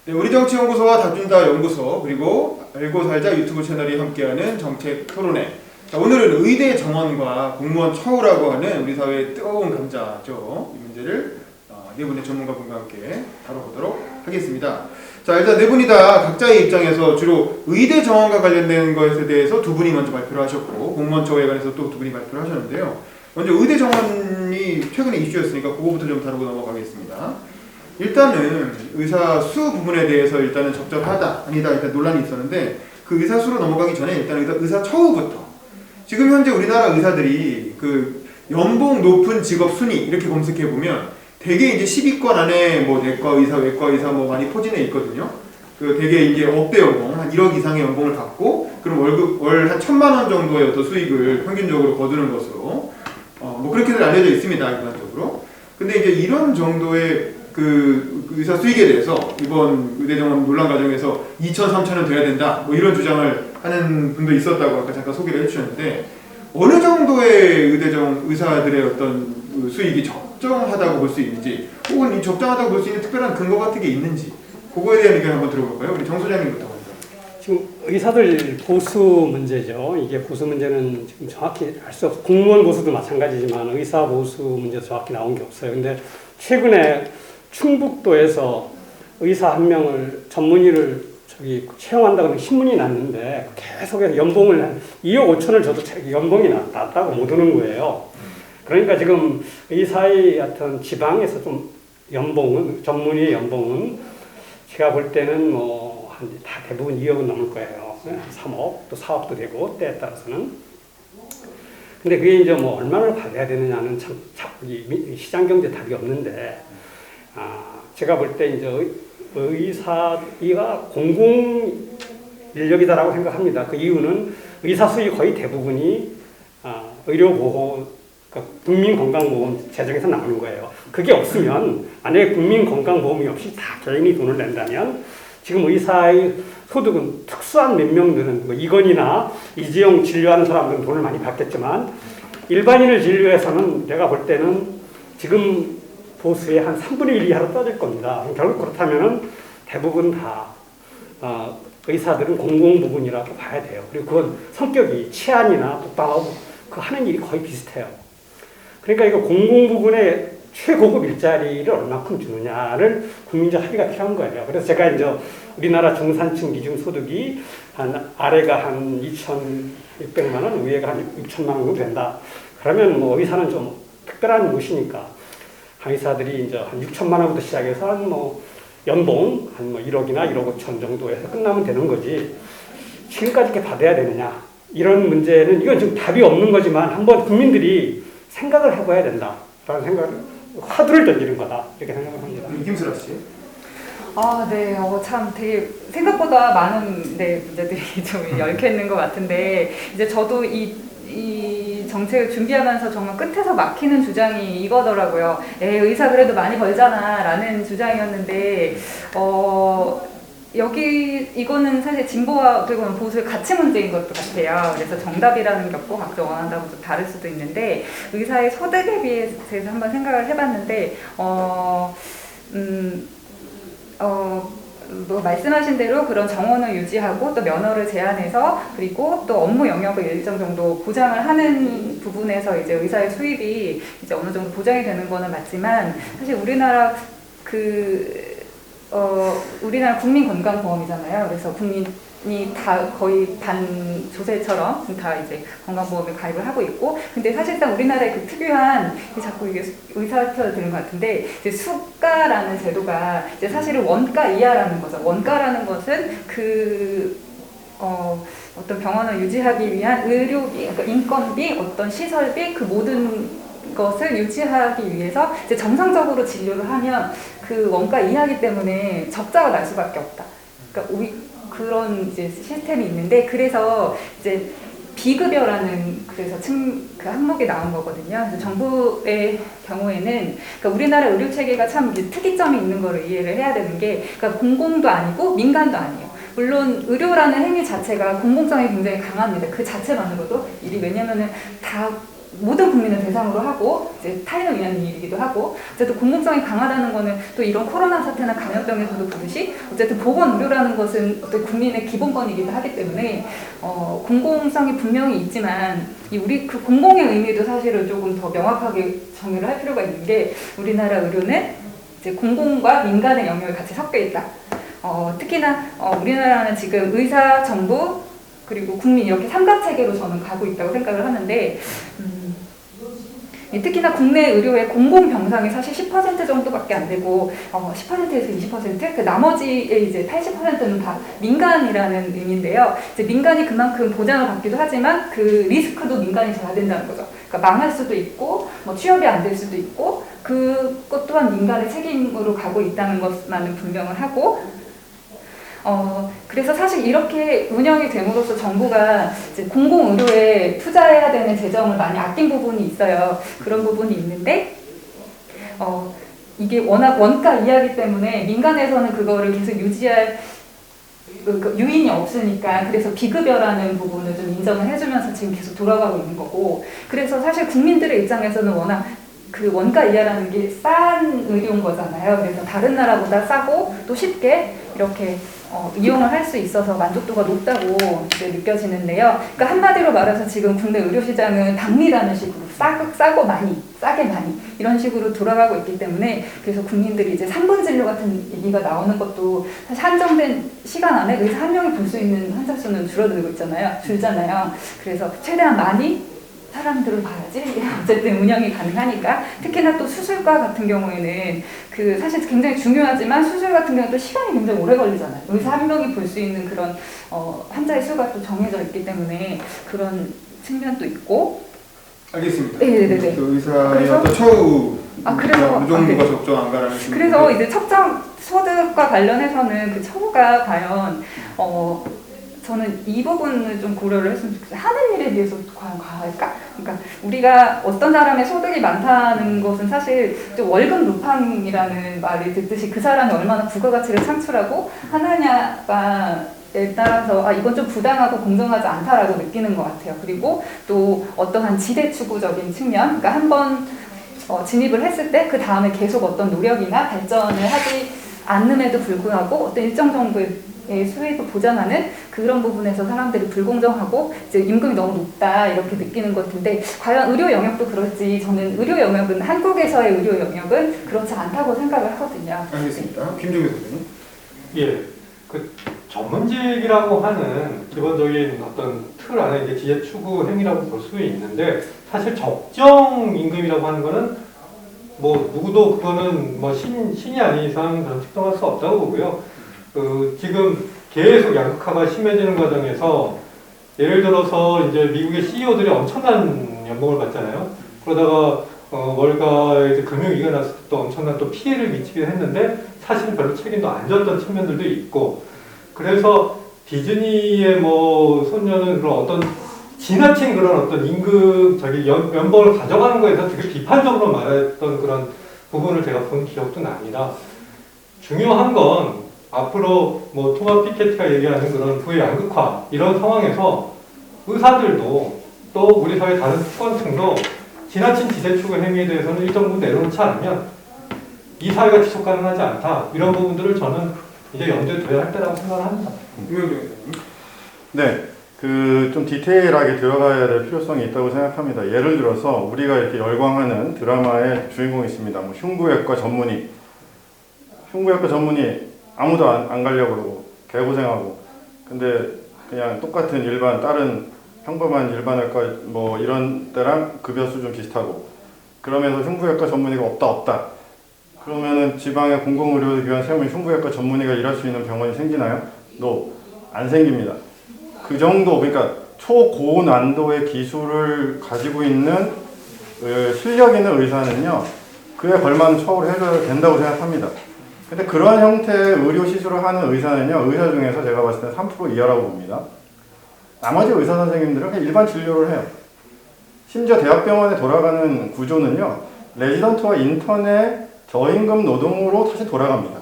네, 우리정치연구소와 다준다 연구소 그리고 알고 살자 유튜브 채널이 함께하는 정책 토론회. 자, 오늘은 의대 정원과 공무원 처우라고 하는 우리 사회의 뜨거운 감자죠. 이 문제를 네 분의 전문가분과 함께 다뤄보도록 하겠습니다. 자, 일단 네 분이 다 각자의 입장에서 주로 의대 정원과 관련된 것에 대해서 두 분이 먼저 발표를 하셨고 공무원 처우에 관해서 또 두 분이 발표를 하셨는데요. 먼저 의대 정원이 최근에 이슈였으니까 그거부터 좀 다루고 넘어가겠습니다. 일단은 의사 수 부분에 대해서 일단은 적절하다 아니다 일단 논란이 있었는데 그 의사 수로 넘어가기 전에 일단 의사 처우부터 지금 현재 우리나라 의사들이 그 연봉 높은 직업 순위 이렇게 검색해 보면 대개 이제 10위권 안에 뭐 내과 의사, 외과 의사 뭐 많이 포진해 있거든요. 그 대개 이제 억대 연봉 한 1억 이상의 연봉을 받고 그럼 월급 월 한 1,000만 원 정도의 어떤 수익을 평균적으로 거두는 것으로 뭐 그렇게들 알려져 있습니다 일반적으로. 근데 이제 이런 정도의 그 의사 수익에 대해서 이번 의대정원 논란 과정에서 2천, 3천은 돼야 된다 뭐 이런 주장을 하는 분도 있었다고 아까 잠깐 소개를 해주셨는데 어느 정도의 의사들의 어떤 수익이 적정하다고 볼 수 있는지 혹은 이 적정하다고 볼 수 있는 특별한 근거 같은 게 있는지 그거에 대한 의견 한번 들어볼까요? 우리 정 소장님부터 먼저. 지금 의사들 보수 문제죠. 이게 보수 문제는 지금 정확히 알 수 없어. 공무원 보수도 마찬가지지만 의사 보수 문제도 정확히 나온 게 없어요. 근데 최근에 충북도에서 의사 한 명을 전문의를 채용한다고 신문이 났는데 계속해서 연봉을 한 2억 5천을 줘도 연봉이 낮다고 못 오는 거예요. 그러니까 지금 의사의 어떤 지방에서 좀 연봉은 전문의 연봉은 제가 볼 때는 뭐 다 대부분 2억은 넘을 거예요. 3억 또 4억도 되고 때에 따라서는. 근데 그게 이제 뭐 얼마나 받아야 되느냐는 참 시장 경제 답이 없는데. 제가 볼 때 이제 의사가 공공 인력이다라고 생각합니다. 그 이유는 의사 수익 거의 대부분이 의료보호, 그러니까 국민건강보험 재정에서 나오는 거예요. 그게 없으면 만약에 국민건강보험이 없이 다 개인이 돈을 낸다면 지금 의사의 소득은 특수한 몇 명들은 뭐 이건희나 이지영 진료하는 사람들은 돈을 많이 받겠지만 일반인을 진료해서는 내가 볼 때는 지금 보수의 한 3분의 1 이하로 떨어질 겁니다. 결국 그렇다면은 대부분 다 의사들은 공공 부분이라고 봐야 돼요. 그리고 그건 성격이 치안이나 독방하고 그 하는 일이 거의 비슷해요. 그러니까 이거 공공 부분에 최고급 일자리를 얼마큼 주느냐를 국민적 합의가 필요한 거예요. 그래서 제가 이제 우리나라 중산층 기준 소득이 아래가 한 2,600만 원, 위에가 한 6천만 원 정도 된다. 그러면 뭐 의사는 좀 특별한 곳이니까 의사들이 이제 한 6천만 원부터 시작해서 한 뭐 연봉 한 뭐 1억이나 1억 5천 정도에서 끝나면 되는 거지. 지금까지 이렇게 받아야 되느냐 이런 문제는 이건 지금 답이 없는 거지만 한번 국민들이 생각을 해봐야 된다라는 생각을 화두를 던지는 거다 이렇게 생각을 합니다. 김수라 씨. 네. 참 되게 생각보다 많은 문제들이 좀 얽혀 있는 것 같은데 이제 저도 이 정책을 준비하면서 정말 끝에서 막히는 주장이 이거더라고요. 의사 그래도 많이 벌잖아 라는 주장이었는데 이거는 사실 진보와 어떻게 보면 보수의 가치 문제인 것도 같아요. 그래서 정답이라는 게 없고 각자 원한다고 좀 다를 수도 있는데 의사의 소득에 비해서 한번 생각을 해봤는데 뭐 말씀하신 대로 그런 정원을 유지하고 또 면허를 제한해서 그리고 또 업무 영역을 일정 정도 보장을 하는 부분에서 이제 의사의 수입이 이제 어느 정도 보장이 되는 거는 맞지만 사실 우리나라 우리나라 국민건강보험이잖아요. 그래서 국민이 다 거의 반조세처럼 다 이제 건강보험에 가입을 하고 있고, 근데 사실상 우리나라의 그 특유한 자꾸 이게 의사표를 드는 것 같은데 이제 수가라는 제도가 이제 사실은 원가 이하라는 거죠. 원가라는 것은 어떤 병원을 유지하기 위한 의료비, 그러니까 인건비, 어떤 시설비, 그 모든 것을 유지하기 위해서 이제 정상적으로 진료를 하면 그 원가 이하이기 때문에 적자가 날 수밖에 없다. 그러니까 그런 이제 시스템이 있는데 그래서 이제 비급여라는 그래서 그 항목이 나온 거거든요. 그래서 정부의 경우에는 그러니까 우리나라 의료 체계가 참 특이점이 있는 거를 이해를 해야 되는 게 그러니까 공공도 아니고 민간도 아니에요. 물론 의료라는 행위 자체가 공공성이 굉장히 강합니다. 그 자체만으로도 왜냐면은 다 모든 국민을 대상으로 하고 이제 타인을 위한 일이기도 하고 어쨌든 공공성이 강하다는 거는 또 이런 코로나 사태나 감염병에서도 보듯이 어쨌든 보건 의료라는 것은 어떤 국민의 기본권이기도 하기 때문에 공공성이 분명히 있지만 우리 그 공공의 의미도 사실은 조금 더 명확하게 정의를 할 필요가 있는 게 우리나라 의료는 이제 공공과 민간의 영역이 같이 섞여 있다. 특히나 우리나라는 지금 의사, 정부 그리고 국민 이렇게 삼각체계로 저는 가고 있다고 생각을 하는데 특히나 국내 의료의 공공병상이 사실 10% 정도밖에 안 되고 10%에서 20%? 그 나머지의 이제 80%는 다 민간이라는 의미인데요. 이제 민간이 그만큼 보장을 받기도 하지만 그 리스크도 민간이 져야 된다는 거죠. 그러니까 망할 수도 있고 뭐 취업이 안 될 수도 있고 그것 또한 민간의 책임으로 가고 있다는 것만은 분명을 하고 그래서 사실 이렇게 운영이 됨으로써 정부가 이제 공공의료에 투자해야 되는 재정을 많이 아낀 부분이 있어요. 그런 부분이 있는데, 이게 워낙 원가 이하기 때문에 민간에서는 그거를 계속 유지할 그 유인이 없으니까 그래서 비급여라는 부분을 좀 인정을 해주면서 지금 계속 돌아가고 있는 거고 그래서 사실 국민들의 입장에서는 워낙 그 원가 이하라는 게 싼 의료인 거잖아요. 그래서 다른 나라보다 싸고 또 쉽게 이렇게 이용을 할 수 있어서 만족도가 높다고 이제 느껴지는데요. 그러니까 한마디로 말해서 지금 국내 의료 시장은 박리라는 식으로 싸고 많이, 싸게 많이 이런 식으로 돌아가고 있기 때문에 그래서 국민들이 이제 3분 진료 같은 얘기가 나오는 것도 사실 한정된 시간 안에 의사 한 명이 볼 수 있는 환자 수는 줄잖아요. 그래서 최대한 많이 사람들을 봐야지 어쨌든 운영이 가능하니까 특히나 또 수술과 같은 경우에는 그 사실 굉장히 중요하지만 수술 같은 경우는 또 시간이 굉장히 오래 걸리잖아요. 의사 한 명이 볼 수 있는 그런 환자의 수가 또 정해져 있기 때문에 그런 측면도 있고 알겠습니다. 네네네. 그 의사의 어떤 처우 그래서 의정부가 적정한가라는 그래서 이제 척장 소득과 관련해서는 그 처우가 과연 저는 이 부분을 좀 고려를 했으면 좋겠어요. 하는 일에 비해서 과연 과할까? 그러니까 우리가 어떤 사람의 소득이 많다는 것은 사실 좀 월급 루팡이라는 말을 듣듯이 그 사람이 얼마나 부가가치를 창출하고 하느냐에 따라서 이건 좀 부당하고 공정하지 않다라고 느끼는 것 같아요. 그리고 또 어떠한 지대 추구적인 측면, 그러니까 한번 진입을 했을 때 그 다음에 계속 어떤 노력이나 발전을 하지 않음에도 불구하고 어떤 일정 정도의 수익을 보장하는 그런 부분에서 사람들이 불공정하고 이제 임금이 너무 높다 이렇게 느끼는 것 같은데 과연 의료 영역도 그렇지 저는 의료 영역은 한국에서의 의료 영역은 그렇지 않다고 생각을 하거든요. 알겠습니다. 김종규 선생님. 예, 그 전문직이라고 하는 기본적인 어떤 틀 안에 이제 지혜 추구 행위라고 볼 수 있는데 사실 적정 임금이라고 하는 거는 뭐 누구도 그거는 뭐 신이 아닌 이상 그런 측정할 수 없다고 보고요. 지금 계속 양극화가 심해지는 과정에서 예를 들어서 이제 미국의 CEO들이 엄청난 연봉을 받잖아요. 그러다가 월가에 이제 금융위기가 났을 때 또 엄청난 또 피해를 미치긴 했는데 사실은 별로 책임도 안 졌던 측면들도 있고 그래서 디즈니의 뭐 손녀는 그런 어떤 지나친 그런 어떤 임금 연봉을 가져가는 거에서 되게 비판적으로 말했던 그런 부분을 제가 본 기억도 납니다. 중요한 건 앞으로 뭐 토마 피케티가 얘기하는 그런 부의 양극화 이런 상황에서 의사들도 또 우리 사회 다른 특권층도 지나친 지세 추구 행위에 대해서는 일정 부분 내려놓지 않으면 이 사회가 지속 가능하지 않다 이런 부분들을 저는 이제 염두에 둬야 할 때라고 생각을 합니다. 네, 좀 디테일하게 들어가야 될 필요성이 있다고 생각합니다. 예를 들어서 우리가 이렇게 열광하는 드라마의 주인공이 있습니다. 뭐 흉부외과 전문의 아무도 안 가려고 그러고 개고생하고 근데 그냥 똑같은 다른 평범한 일반외과 뭐 이런 데랑 급여 수준 비슷하고 그러면서 흉부외과 전문의가 없다 그러면은 지방의 공공의료기관 세우면 흉부외과 전문의가 일할 수 있는 병원이 생기나요? 안 생깁니다. 그 정도 그러니까 초고난도의 기술을 가지고 있는 실력 있는 의사는요 그에 걸맞는 처우를 해줘야 된다고 생각합니다. 근데 그러한 형태의 의료 시술을 하는 의사는요, 의사 중에서 제가 봤을 때 3% 이하라고 봅니다. 나머지 의사 선생님들은 그냥 일반 진료를 해요. 심지어 대학병원에 돌아가는 구조는요, 레지던트와 인턴의 저임금 노동으로 다시 돌아갑니다.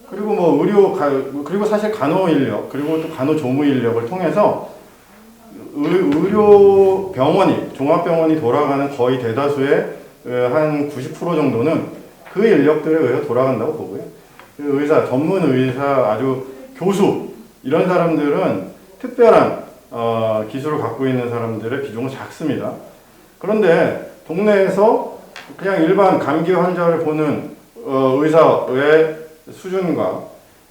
그리고 그리고 사실 간호 인력, 그리고 또 간호조무 인력을 통해서 의료 병원이 종합병원이 돌아가는 거의 대다수의 한 90% 정도는 그 인력들에 의해서 돌아간다고 보고요. 그 의사, 전문 의사, 아주 교수 이런 사람들은 특별한 기술을 갖고 있는 사람들의 비중은 작습니다. 그런데 동네에서 그냥 일반 감기 환자를 보는 의사의 수준과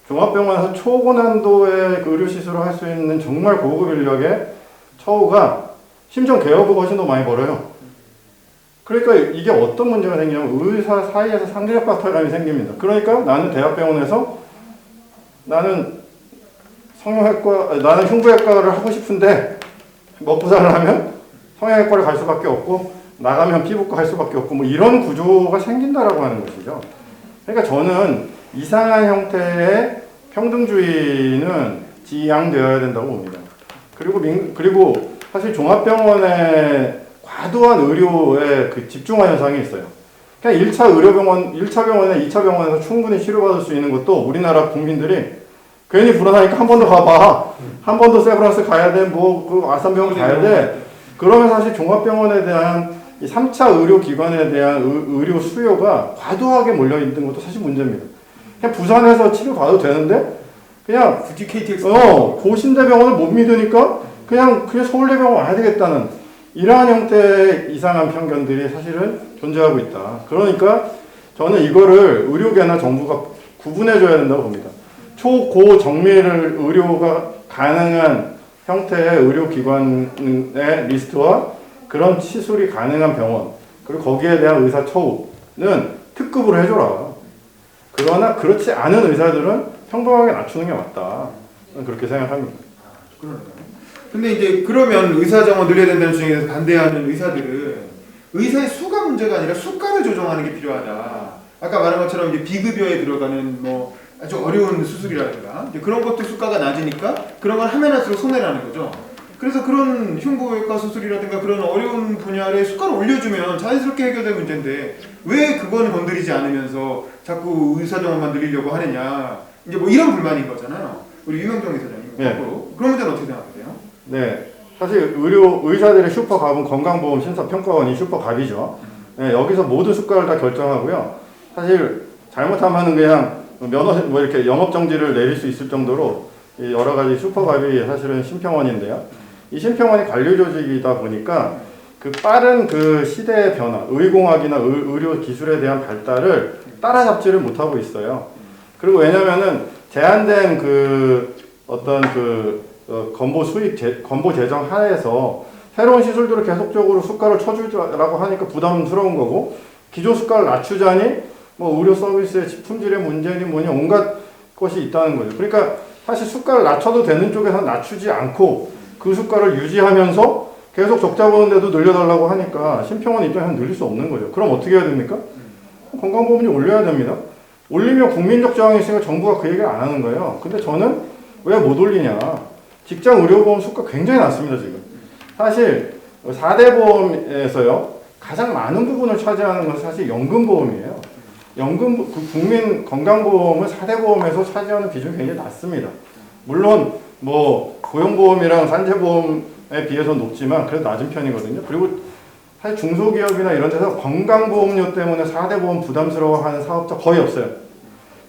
종합병원에서 초고난도의 그 의료 시술을 할 수 있는 정말 고급 인력의 처우가 심지어 개업을 훨씬 더 많이 벌어요. 그러니까 이게 어떤 문제가 생기냐면 의사 사이에서 상대적 박탈감이 생깁니다. 그러니까 나는 대학병원에서 나는 나는 흉부외과를 하고 싶은데 먹고 살려면 성형외과를 갈 수밖에 없고 나가면 피부과 갈 수밖에 없고 뭐 이런 구조가 생긴다라고 하는 것이죠. 그러니까 저는 이상한 형태의 평등주의는 지양되어야 된다고 봅니다. 그리고 사실 종합병원의 과도한 의료에 그 집중화 현상이 있어요. 그냥 1차 병원에 2차 병원에서 충분히 치료받을 수 있는 것도 우리나라 국민들이 괜히 불안하니까 한 번 더 가봐. 한 번 더 세브란스 가야 돼. 그 아산병원 가야 돼. 그러면 사실 종합병원에 대한 이 3차 의료기관에 대한 의료 수요가 과도하게 몰려있는 것도 사실 문제입니다. 그냥 부산에서 치료받아도 되는데 그냥 굳이 KTX 고신대병원을 못 믿으니까 그냥 서울대병원 와야 되겠다는 이러한 형태의 이상한 편견들이 사실은 존재하고 있다. 그러니까 저는 이거를 의료계나 정부가 구분해줘야 된다고 봅니다. 초고 정밀 의료가 가능한 형태의 의료기관의 리스트와 그런 시술이 가능한 병원 그리고 거기에 대한 의사 처우는 특급으로 해줘라. 그러나 그렇지 않은 의사들은 평범하게 낮추는 게 맞다. 저는 그렇게 생각합니다. 그러네요. 근데 이제 그러면 의사 정원 늘려야 된다는 주장에 대해서 반대하는 의사들은 의사의 수가 문제가 아니라 수가를 조정하는 게 필요하다. 아까 말한 것처럼 이제 비급여에 들어가는 뭐 아주 어려운 수술이라든가 이제 그런 것도 수가가 낮으니까 그런 걸 하면 할수록 손해라는 거죠. 그래서 그런 흉부외과 수술이라든가 그런 어려운 분야에 수가를 올려주면 자연스럽게 해결될 문제인데 왜 그건 건드리지 않으면서 자꾸 의사 정원만 늘리려고 하느냐. 이제 뭐 이런 불만인 거잖아요. 우리 유명정 이사장님. 네. 그런 문제는 어떻게 생각하세요? 네, 사실 의사들의 슈퍼갑은 건강보험 심사평가원이 슈퍼갑이죠. 네, 여기서 모든 수가를 다 결정하고요. 사실 잘못하면 그냥 뭐 이렇게 영업정지를 내릴 수 있을 정도로 여러 가지 슈퍼갑이 사실은 심평원인데요. 이 심평원이 관료조직이다 보니까 그 빠른 그 시대의 변화, 의공학이나 의료 기술에 대한 발달을 따라잡지를 못하고 있어요. 그리고 왜냐면은 제한된 그 어떤 건보 재정 하에서 새로운 시술들을 계속적으로 수가를 쳐주라고 하니까 부담스러운 거고 기존 수가를 낮추자니 뭐 의료 서비스의 품질의 문제니 뭐니 온갖 것이 있다는 거죠. 그러니까 사실 수가를 낮춰도 되는 쪽에서 낮추지 않고 그 수가를 유지하면서 계속 적자 보는데도 늘려달라고 하니까 심평원 입장에서는 늘릴 수 없는 거죠. 그럼 어떻게 해야 됩니까? 건강보험료 올려야 됩니다. 올리면 국민적 저항이 있으니까 정부가 그 얘기를 안 하는 거예요. 근데 저는 왜 못 올리냐. 직장 의료보험 수가 굉장히 낮습니다, 지금. 사실 4대 보험에서요. 가장 많은 부분을 차지하는 건 사실 연금보험이에요. 국민 건강보험은 4대 보험에서 차지하는 비중이 굉장히 낮습니다. 물론 뭐 고용보험이랑 산재보험에 비해서 높지만 그래도 낮은 편이거든요. 그리고 사실 중소기업이나 이런 데서 건강보험료 때문에 4대 보험 부담스러워하는 사업자 거의 없어요.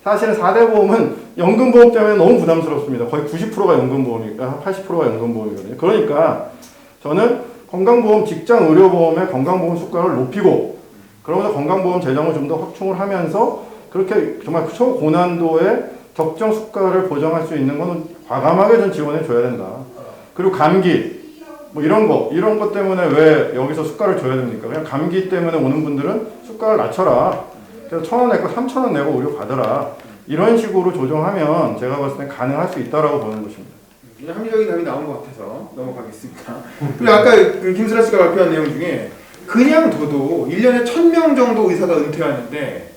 사실은 4대 보험은 연금보험 때문에 너무 부담스럽습니다. 거의 90%가 연금보험이, 80%가 연금보험이거든요. 그러니까 저는 건강보험, 직장의료보험의 건강보험 수가를 높이고 그러면서 건강보험 재정을 좀 더 확충을 하면서 그렇게 정말 초고난도의 적정 수가를 보장할 수 있는 거는 과감하게 좀 지원해 줘야 된다. 그리고 감기 뭐 이런 것 때문에 왜 여기서 수가를 줘야 됩니까? 그냥 감기 때문에 오는 분들은 수가를 낮춰라. 그래서 1,000원 내고 3,000원 내고 의료 받아라. 이런 식으로 조정하면 제가 봤을 땐 가능할 수 있다라고 보는 것입니다. 그냥 합리적인 답이 나온 것 같아서 넘어가겠습니다. 그리고 아까 그 김슬아 씨가 발표한 내용 중에 그냥 둬도 1년에 1,000명 정도 의사가 은퇴하는데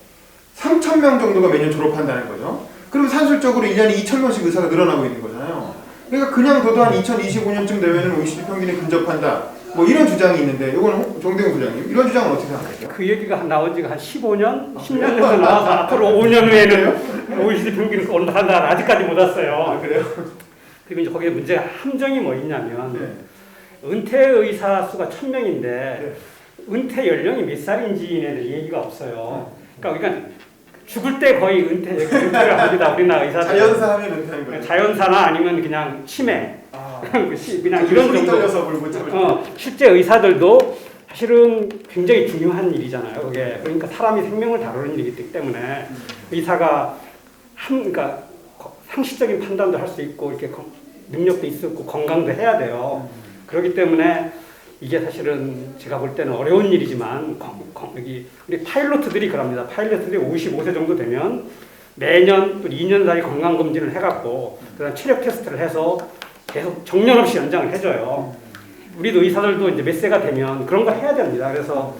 3,000명 정도가 매년 졸업한다는 거죠. 그럼 산술적으로 1년에 2,000명씩 의사가 늘어나고 있는 거잖아요. 그러니까 그냥 둬도 한 2025년쯤 되면은 OECD 평균에 근접한다. 뭐 이런 주장이 있는데 이거는 정대웅 소장님 이런 주장은 어떻게 생각하세요? 그 얘기가 나온 지가 한 15년, 10년 정도 나와서 앞으로 5년 후에는 OECD 평균이 올라간다. 아직까지 못 왔어요. 아, 그래요? 그리고 이제 거기에 문제가 함정이 뭐 있냐면 네. 은퇴 의사 수가 1000명인데 은퇴 연령이 몇 살인지에 얘기가 없어요. 그러니까 죽을 때 거의 은퇴를 합니다. 우리나라 의사들. 자연사 하면 은퇴하는 거예요. 자연사나 아니면 그냥 치매. 아, 그냥 이런 손이 정도. 떨려서 뭘 못 참을 실제 의사들도 사실은 굉장히 중요한 일이잖아요. 그게 그러니까 사람이 생명을 다루는 일이기 때문에 의사가 그러니까 상식적인 판단도 할 수 있고 이렇게 능력도 있었고 건강도 해야 돼요. 그렇기 때문에 이게 사실은 제가 볼 때는 어려운 일이지만 여기 우리 파일로트들이 그럽니다. 파일로트들이 55세 정도 되면 매년 또 2년 사이 건강 검진을 해갖고 그다음 체력 테스트를 해서 계속 정년 없이 연장을 해줘요. 우리도 의사들도 이제 몇 세가 되면 그런 거 해야 됩니다. 그래서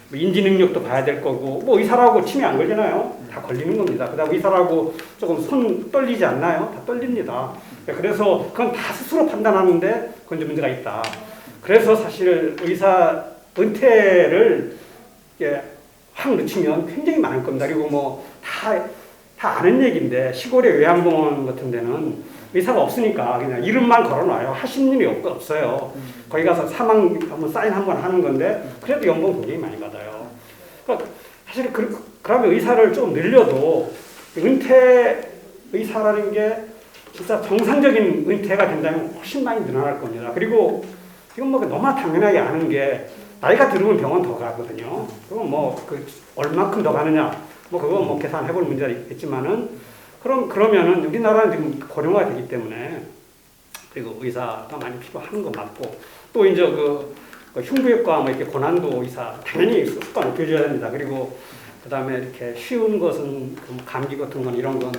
뭐 인지 능력도 봐야 될 거고 뭐 의사라고 치매 안 걸리나요? 다 걸리는 겁니다. 그다음 의사라고 조금 손 떨리지 않나요? 다 떨립니다. 그래서 그건 다 스스로 판단하는데 그건 좀 문제가 있다. 그래서 사실 의사 은퇴를 확 늦추면 굉장히 많을 겁니다. 그리고 뭐 다 아는 얘기인데 시골의 요양병원 같은 데는 의사가 없으니까 그냥 이름만 걸어놔요. 하시는 일이 없어요. 거기 가서 사망 한번 사인 한번 하는 건데 그래도 연봉 굉장히 많이 받아요. 그러니까 사실 그러면 의사를 좀 늘려도 은퇴 의사라는 게 진짜 정상적인 은퇴가 된다면 훨씬 많이 늘어날 겁니다. 그리고 이건 뭐 너무나 당연하게 아는 게 나이가 들으면 병원 더 가거든요. 그럼 뭐 얼마큼 더 가느냐 뭐 그거 뭐 계산해볼 문제가 있겠지만은 그러면은 우리나라는 지금 고령화가 되기 때문에 그리고 의사가 많이 필요한 거 맞고 또 이제 흉부외과 뭐 이렇게 고난도 의사 당연히 습관 높여줘야 됩니다. 그리고 그다음에 이렇게 쉬운 것은 감기 같은 건 이런 건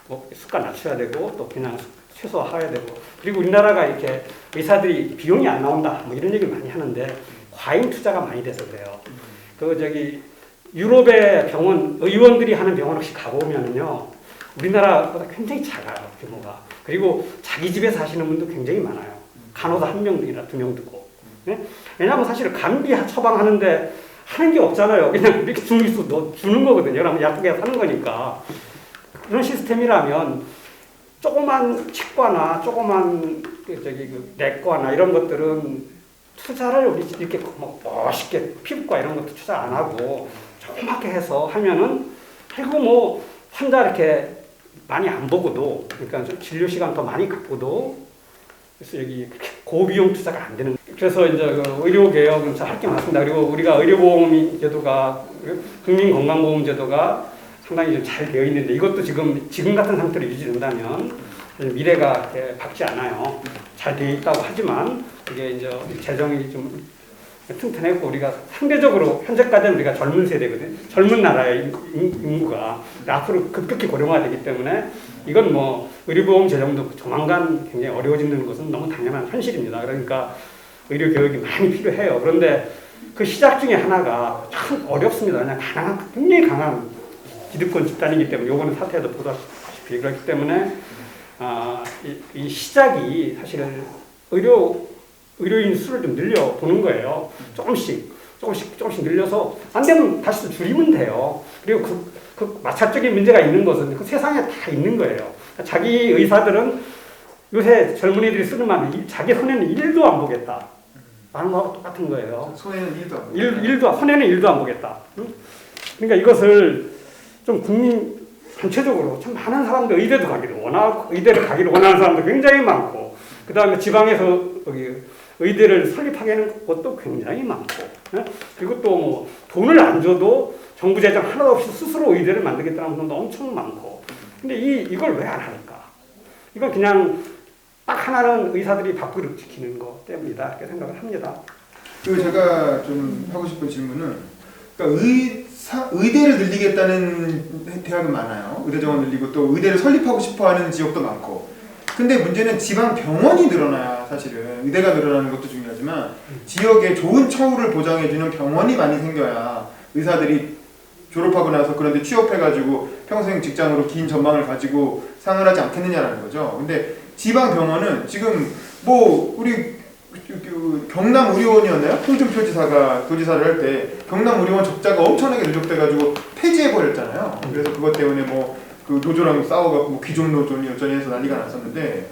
뭐 습관 낮춰야 되고 또 그냥 최소화해야 되고 그리고 우리나라가 이렇게 의사들이 비용이 안 나온다 뭐 이런 얘기를 많이 하는데 과잉 투자가 많이 돼서 그래요. 유럽의 병원 의원들이 하는 병원 혹시 가보면요 우리나라보다 굉장히 작아요 규모가. 그리고 자기 집에 사시는 분도 굉장히 많아요. 간호사 1명이나 2명 듣고. 네? 왜냐하면 사실 감기 처방하는데 하는 게 없잖아요. 그냥 이렇게 주는 거거든요. 그러면 약국에 사는 거니까. 그런 시스템이라면 조그만 치과나 조그만 내과나 이런 것들은 투자를 우리 이렇게 뭐 멋있게 피부과 이런 것도 투자 안 하고 조그맣게 해서 하면은 그리고 뭐 환자 이렇게 많이 안 보고도 그러니까 진료 시간 더 많이 갖고도 그래서 여기 고비용 투자가 안 되는. 그래서 이제 의료 개혁은 할 게 많습니다. 그리고 우리가 의료보험 제도가 국민건강보험제도가 상당히 좀 잘 되어 있는데 이것도 지금 같은 상태로 유지된다면 미래가 밝지 않아요. 잘 되어 있다고 하지만 이게 이제 재정이 좀 튼튼했고 우리가 상대적으로 현재까지는 우리가 젊은 세대거든요. 젊은 나라의 인구가 앞으로 급격히 고령화되기 때문에 이건 뭐 의료보험 재정도 조만간 굉장히 어려워지는 것은 너무 당연한 현실입니다. 그러니까 의료 교육이 많이 필요해요. 그런데 그 시작 중에 하나가 참 어렵습니다. 그냥 굉장히 강한 기득권 집단이기 때문에 요거는 사태에도 보다시피 그렇기 때문에 이 시작이 사실은 의료인 수를 좀 늘려보는 거예요. 조금씩 늘려서 안 되면 다시 줄이면 돼요. 그리고 그 마찰적인 문제가 있는 것은 그 세상에 다 있는 거예요. 자기 의사들은 요새 젊은이들이 쓰는 말은 자기 손해는 1도 안 보겠다. 라는 거하고 똑같은 거예요. 손해는 1도 안 보겠다. 손해는 1도 안 보겠다. 그러니까 이것을 좀 국민 전체적으로 참 많은 사람들 의대를 가기를 원하는 사람도 굉장히 많고 그 다음에 지방에서 의대를 설립하게는 것도 굉장히 많고 그리고 또 뭐 돈을 안 줘도 정부 재정 하나도 없이 스스로 의대를 만들겠다는 분도 엄청 많고 근데 이걸 왜 안 할까? 이건 그냥 딱 하나는 의사들이 밥그릇 지키는 것 때문이다 이렇게 생각을 합니다. 그리고 제가 좀 하고 싶은 질문은 그러니까 의대를 늘리겠다는 대학은 많아요. 의대 정원 늘리고 또 의대를 설립하고 싶어하는 지역도 많고. 근데 문제는 지방 병원이 늘어나야 사실은 의대가 늘어나는 것도 중요하지만 지역에 좋은 처우를 보장해주는 병원이 많이 생겨야 의사들이 졸업하고 나서 그런데 취업해가지고 평생 직장으로 긴 전망을 가지고 상을 하지 않겠느냐라는 거죠. 근데 지방 병원은 지금 뭐 우리 경남 의료원이었나요? 홍준표 지사가 도지사를 할 때 경남 의료원 적자가 엄청나게 누적돼가지고 폐지해버렸잖아요. 그래서 그것 때문에 뭐 그 노조랑 싸워갖고 뭐 귀족 노조니 어쩌니 해서 난리가 났었는데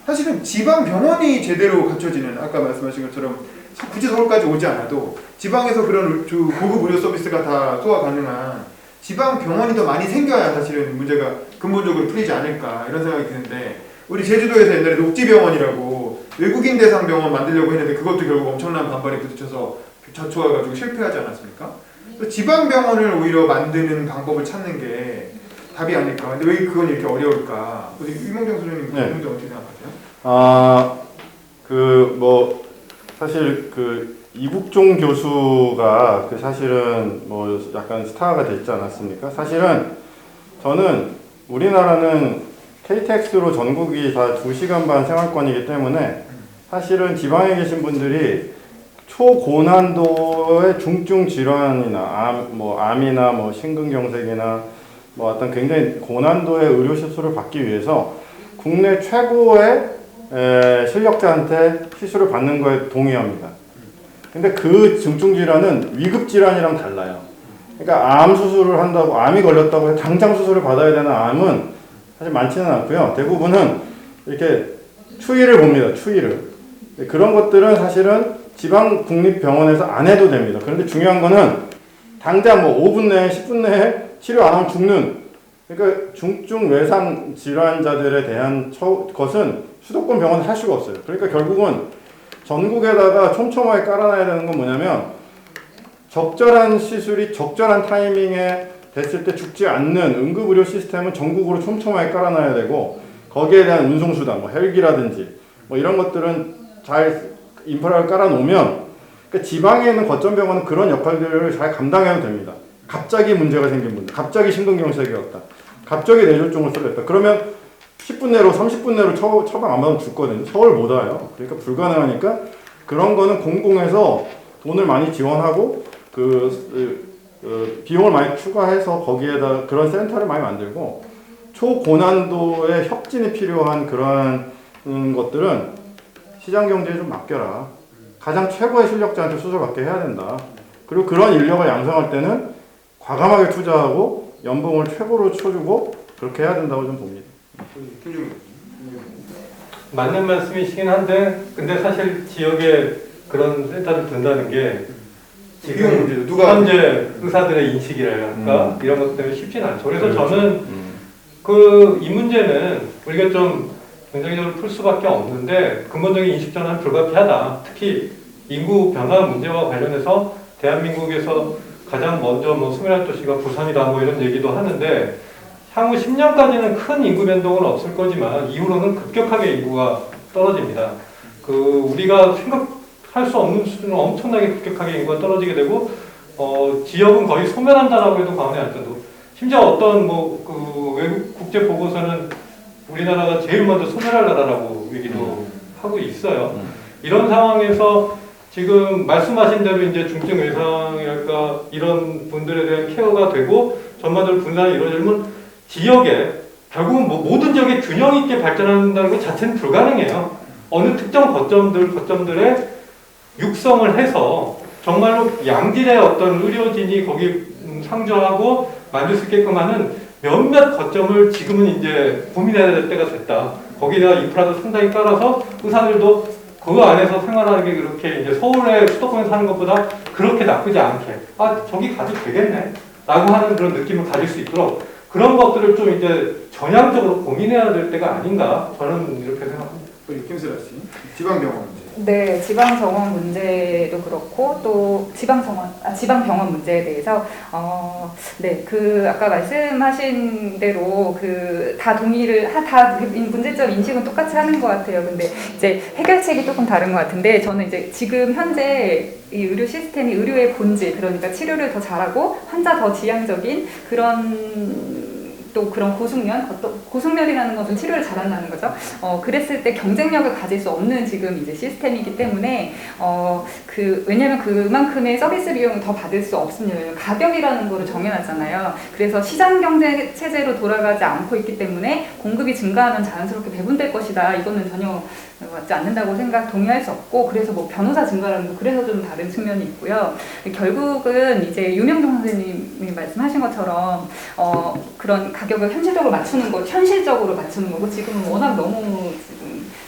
사실은 지방 병원이 제대로 갖춰지는 아까 말씀하신 것처럼 굳이 서울까지 오지 않아도 지방에서 그런 고급 의료 서비스가 다 소화 가능한 지방 병원이 더 많이 생겨야 사실은 문제가 근본적으로 풀리지 않을까 이런 생각이 드는데 우리 제주도에서 옛날에 녹지병원이라고 외국인 대상 병원 만들려고 했는데 그것도 결국 엄청난 반발에 부딪혀서 저초해가지고 실패하지 않았습니까? 지방 병원을 오히려 만드는 방법을 찾는 게 답이 아닐까. 근데 왜 그건 이렇게 어려울까? 이몽정 소장님 네. 문제 어떻게 생각하세요? 사실 이국종 교수가 사실은 약간 스타가 됐지 않았습니까? 사실은 저는 우리나라는 KTX로 전국이 다 2시간 반 생활권이기 때문에 사실은 지방에 계신 분들이 초고난도의 중증 질환이나 암이나 심근경색이나 어떤 굉장히 고난도의 의료 시술을 받기 위해서 국내 최고의 실력자한테 시술을 받는 거에 동의합니다. 근데 그 중증 질환은 위급 질환이랑 달라요. 그러니까 암 수술을 한다고 암이 걸렸다고 해서 당장 수술을 받아야 되는 암은 사실 많지는 않고요. 대부분은 이렇게 추이를 봅니다. 추이를. 그런 것들은 사실은 지방 국립병원에서 안 해도 됩니다. 그런데 중요한 거는 당장 5분 내에 10분 내에 치료 안 하면 죽는, 그러니까 중증 외상 질환자들에 대한 것은 수도권 병원은 할 수가 없어요. 그러니까 결국은 전국에다가 촘촘하게 깔아놔야 되는 건 뭐냐면 적절한 시술이 적절한 타이밍에 됐을 때 죽지 않는 응급의료 시스템은 전국으로 촘촘하게 깔아놔야 되고 거기에 대한 운송수단, 헬기라든지 이런 것들은 잘 인프라를 깔아놓으면 그러니까 지방에 있는 거점병원은 그런 역할들을 잘 감당해도 됩니다. 갑자기 문제가 생긴 분들, 갑자기 심근경색이 왔다, 갑자기 뇌졸중을 쓰렸다. 그러면 10분 내로 30분 내로 처방 안 받으면 죽거든요. 서울 못 와요. 그러니까 불가능하니까 그런 거는 공공에서 돈을 많이 지원하고 비용을 많이 추가해서 거기에다 그런 센터를 많이 만들고 초고난도의 협진이 필요한 그러한 것들은 시장 경제에 좀 맡겨라. 가장 최고의 실력자한테 수술받게 해야 된다. 그리고 그런 인력을 양성할 때는 과감하게 투자하고 연봉을 최고로 쳐주고 그렇게 해야 된다고 좀 봅니다. 맞는 말씀이시긴 한데 근데 사실 지역에 그런 센터를 둔다는 게 지금 현재 의사들의 인식이랄까 이런 것 때문에 쉽지는 않죠. 그래서 그렇죠. 저는 이 문제는 우리가 좀 긍정적으로 풀 수밖에 없는데 근본적인 인식 전환은 불가피하다. 특히 인구 변화 문제와 관련해서 대한민국에서 가장 먼저 21도시가 부산이다 이런 얘기도 하는데 향후 10년까지는 큰 인구 변동은 없을 거지만 이후로는 급격하게 인구가 떨어집니다. 우리가 생각할 수 없는 수준으로 엄청나게 급격하게 인구가 떨어지게 되고 지역은 거의 소멸한다라고 해도 과언이 안 정도. 심지어 어떤 외국 국제 보고서는 우리나라가 제일 먼저 소멸할 나라라고 얘기도 하고 있어요. 이런 상황에서 지금 말씀하신 대로 이제 중증 외상이랄까 이런 분들에 대한 케어가 되고 전반적으로 분산이 이루어지면 지역에 결국은 모든 지역에 균형 있게 발전한다는 것 자체는 불가능해요. 어느 특정 거점들의 육성을 해서 정말로 양질의 어떤 의료진이 거기 상주하고 만들 수 있게끔 하는 몇몇 거점을 지금은 이제 고민해야 될 때가 됐다. 거기다가 인프라도 상당히 깔아서 의사들도 그 안에서 생활하는 게 그렇게 이제 서울에 수도권에 사는 것보다 그렇게 나쁘지 않게 저기 가도 되겠네 라고 하는 그런 느낌을 가질 수 있도록 그런 것들을 좀 이제 전향적으로 고민해야 될 때가 아닌가 저는 이렇게 생각합니다. 김슬아 씨, 지방병원 문제. 네, 지방정원 문제도 그렇고 또 지방병원 문제에 대해서 네, 아까 말씀하신 대로 다 동의를 다 문제점 인식은 똑같이 하는 것 같아요. 근데 이제 해결책이 조금 다른 것 같은데 저는 이제 지금 현재 이 의료 시스템이 의료의 본질, 그러니까 치료를 더 잘하고 환자 더 지향적인 그런 고숙련이라는 것은 치료를 잘한다는 거죠. 그랬을 때 경쟁력을 가질 수 없는 지금 이제 시스템이기 때문에 왜냐면 그만큼의 서비스 비용을 더 받을 수 없으면 가격이라는 거를 정해놨잖아요. 그래서 시장 경제 체제로 돌아가지 않고 있기 때문에 공급이 증가하면 자연스럽게 배분될 것이다. 이거는 전혀 맞지 않는다고 동의할 수 없고, 그래서 변호사 증가라는 거 그래서 좀 다른 측면이 있고요. 결국은 이제 유명종 선생님이 말씀하신 것처럼 그런 가격을 현실적으로 맞추는 거고 지금은 워낙 너무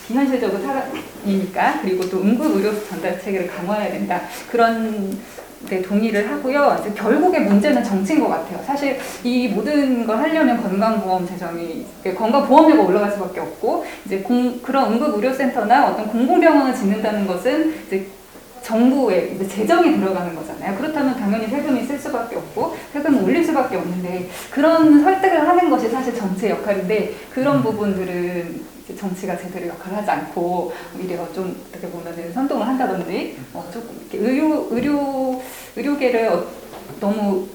지금 비현실적인 사람이니까. 그리고 또 응급 의료 전달 체계를 강화해야 된다. 그런 데 동의를 하고요. 이제 결국에 문제는 정치인 것 같아요. 사실 이 모든 걸 하려면 건강보험 재정이 건강보험료가 올라갈 수밖에 없고 이제 그런 응급의료센터나 어떤 공공병원을 짓는다는 것은 이제 정부의 이제 재정이 들어가는 거잖아요. 그렇다면 당연히 세금이 쓸 수밖에 없고 세금을 올릴 수밖에 없는데 그런 설득을 하는 것이 사실 정치의 역할인데 그런 부분들은 이제 정치가 제대로 역할을 하지 않고 오히려 좀 어떻게 보면은 선동을 한다든지 조금 이렇게 의료계를 너무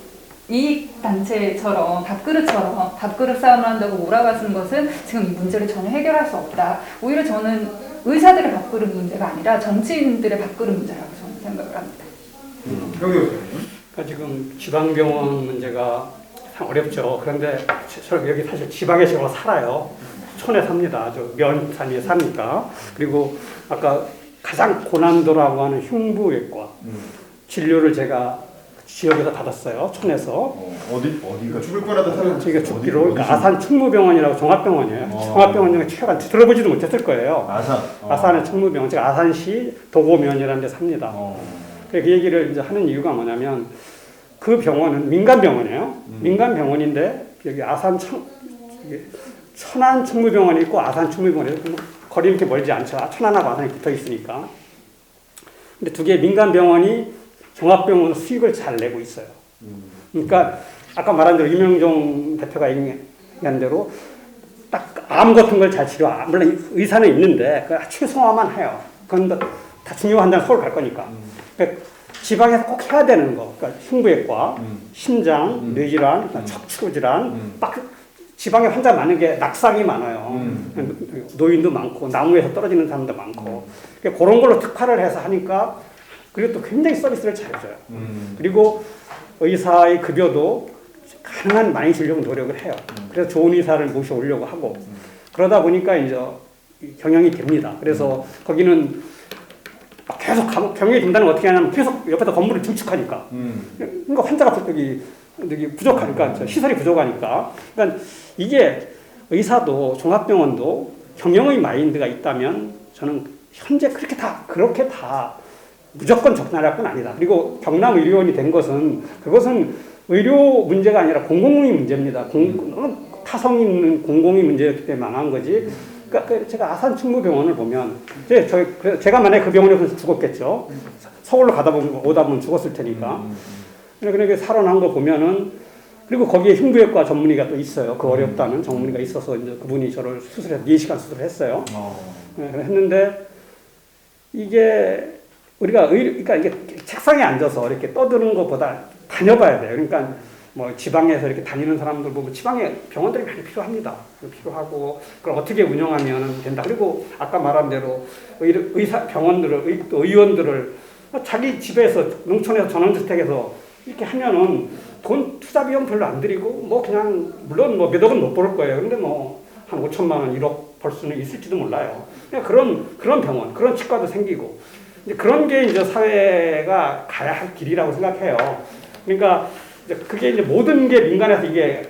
이익 단체처럼 밥그릇 싸움을 한다고 몰아가는 것은 지금 이 문제를 전혀 해결할 수 없다. 오히려 저는 의사들의 밥그릇 문제가 아니라 정치인들의 밥그릇 문제라고 저는 생각을 합니다. 그러니까 지금 지방병원 문제가 참 어렵죠. 그런데 저 여기 사실 지방에 지금 살아요. 촌에 삽니다. 저 면산에 사니까. 그리고 아까 가장 고난도라고 하는 흉부외과 진료를 제가 지역에서 받았어요. 촌에서. 어디가 죽을 거라도 살아. 저희가 죽기로 그러니까 아산 충무병원이라고 종합병원이에요. 종합병원 중에 최근 들어보지도 못했을 거예요. 아산의 충무병원. 제가 아산시 도고면이라는 데 삽니다. 그 얘기를 이제 하는 이유가 뭐냐면 그 병원은 민간병원이에요. 민간병원인데 여기 천안 충무병원이 있고 아산 충무병원이 있고 거리 이렇게 멀지 않죠. 천안하고 아산이 붙어 있으니까. 근데 두 개의 민간병원이 종합병원 수익을 잘 내고 있어요. 그러니까 아까 말한 대로 이명종 대표가 얘기한 대로 딱 암 같은 걸 잘 치료. 물론 의사는 있는데 그 최소화만 해요. 그건 다 중요한다면 서울 갈 거니까. 그러니까 지방에서 꼭 해야 되는 거. 그러니까 흉부외과, 심장, 뇌질환, 척추질환, 지방에 환자 많은 게 낙상이 많아요. 노인도 많고 나무에서 떨어지는 사람도 많고. 그러니까 그런 걸로 특화를 해서 하니까 그리고 또 굉장히 서비스를 잘해줘요. 그리고 의사의 급여도 가능한 많이 주려고 노력을 해요. 그래서 좋은 의사를 모셔오려고 하고 그러다 보니까 이제 경영이 됩니다. 그래서 거기는 계속 경영이 된다는 건 어떻게 하냐면 계속 옆에다 건물을 증축하니까. 그러니까 환자가 여기 부족하니까 시설이 부족하니까. 그러니까 이게 의사도 종합병원도 경영의 마인드가 있다면 저는 현재 그렇게 다 무조건 적나라할 건 아니다. 그리고 경남의료원이 된 것은 그것은 의료 문제가 아니라 공공의 문제입니다. 타성 있는 공공의 문제였기 때문에 망한 거지. 그러니까 제가 아산 충무병원을 보면 제가 만약에 그 병원에서 죽었겠죠. 서울로 오다 보면 죽었을 테니까. 그러니까 살아난 거 보면은 그리고 거기에 흉부외과 전문의가 또 있어요. 그 어렵다는 전문의가 있어서 이제 그분이 저를 수술해서 4시간 수술했어요. 했는데 이게 그러니까 이게 책상에 앉아서 이렇게 떠드는 것보다 다녀봐야 돼요. 그러니까 뭐 지방에서 이렇게 다니는 사람들 보면 지방에 병원들이 많이 필요합니다. 필요하고 그걸 어떻게 운영하면 된다. 그리고 아까 말한 대로 병원들을 의원들을 자기 집에서 농촌에서 전원주택에서 이렇게 하면은 돈 투자 비용 별로 안 들이고 뭐 그냥 물론 뭐 몇 억은 못 벌 거예요. 근데 뭐 한 5천만 원, 1억 벌 수는 있을지도 몰라요. 그냥 그런 병원, 그런 치과도 생기고. 이제 그런 게 이제 사회가 가야 할 길이라고 생각해요. 그러니까 이제 그게 이제 모든 게 민간에서 이게